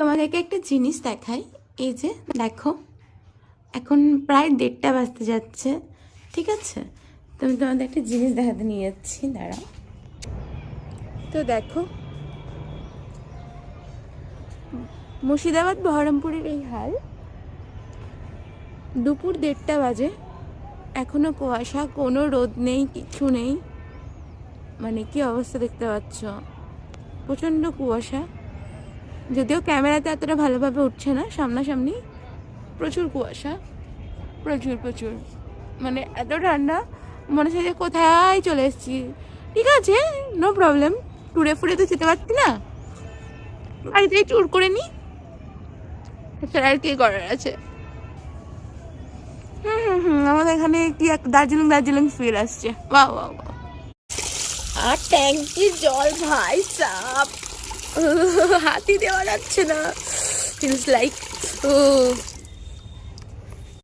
তোমাদেরকে একটা জিনিস দেখাই। এই যে দেখো, এখন প্রায় 1:30 বাজতে যাচ্ছে, ঠিক আছে? তো আমি তোমাদের একটা জিনিস দেখাতে নিয়ে যাচ্ছি, দাঁড়াও। তো দেখো, মুর্শিদাবাদ বহরমপুরের এই হাল। দুপুর 1:30 বাজে, এখনো কুয়াশা, কোনো রোদ নেই, কিছু নেই। মানে কি অবস্থা দেখতে পাচ্ছ, প্রচণ্ড কুয়াশা। যদিও ক্যামেরাতে এতটা ভালোভাবে উঠছে না, সামনাসামনি প্রচুর কুয়াশা, প্রচুর প্রচুর। মানে এত ঠান্ডা, মনে হচ্ছে যে কোথায় চলে এসেছি। ঠিক আছে, নো প্রবলেম, ট্যুরে ফুরে তো যেতে পারছি না, বাড়িতেই ট্যুর করে নিই, সেটা আর কি করার আছে। আমাদের এখানে কি এক দার্জিলিং ফিল আসছে, বাহ বাহ বাহ। আর ট্যাঙ্কির জল ভাই সাপ, হাতি দেওয়া যাচ্ছে না, ফিলস লাইক ও